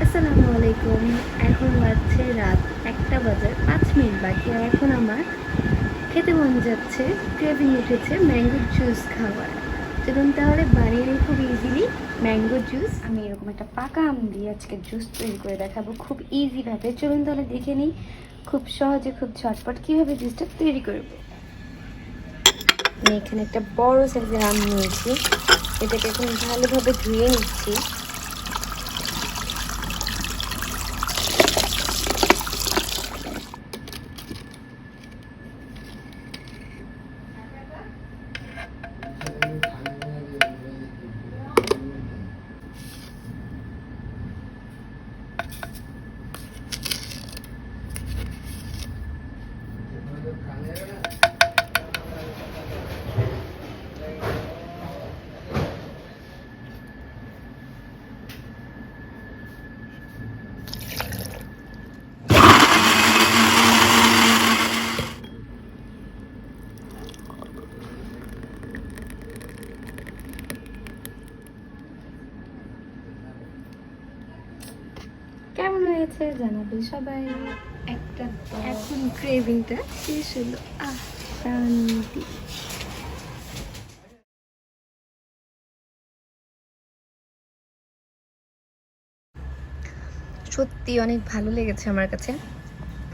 আসসালামু আলাইকুম। এখন বাজছে রাত 1:05 বাকি। আর এখন আমার খেতে মন যাচ্ছে, ক্রেভিং উঠেছে ম্যাঙ্গো জুস খাওয়ার। চলুন তাহলে বানিয়ে নিই খুব ইজিলি ম্যাঙ্গো জুস। আমি এরকম একটা পাকা আম দিয়ে আজকে জুস তৈরি করে দেখাবো খুব ইজিভাবে। চলুন তাহলে দেখে নিই খুব সহজে খুব ঝটপট কীভাবে জুসটা তৈরি করব। আমি এখানে একটা বড় সাইজের আম নিয়েছি, এটাকে এখন ভালোভাবে ধুয়ে নিচ্ছি। কেমন হয়েছে জানাবে সবাই। একটা এখন ক্রেভিংটা শেষ হলো। শান্তি। সত্যি অনেক ভালো লেগেছে আমার কাছে।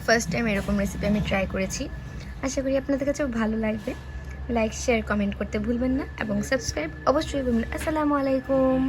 ফার্স্ট টাইম এরকম রেসিপি আমি ট্রাই করেছি। আশা করি আপনাদের কাছেও ভালো লাগবে। লাইক শেয়ার কমেন্ট করতে ভুলবেন না এবং সাবস্ক্রাইব অবশ্যই করবেন। আসসালামু আলাইকুম।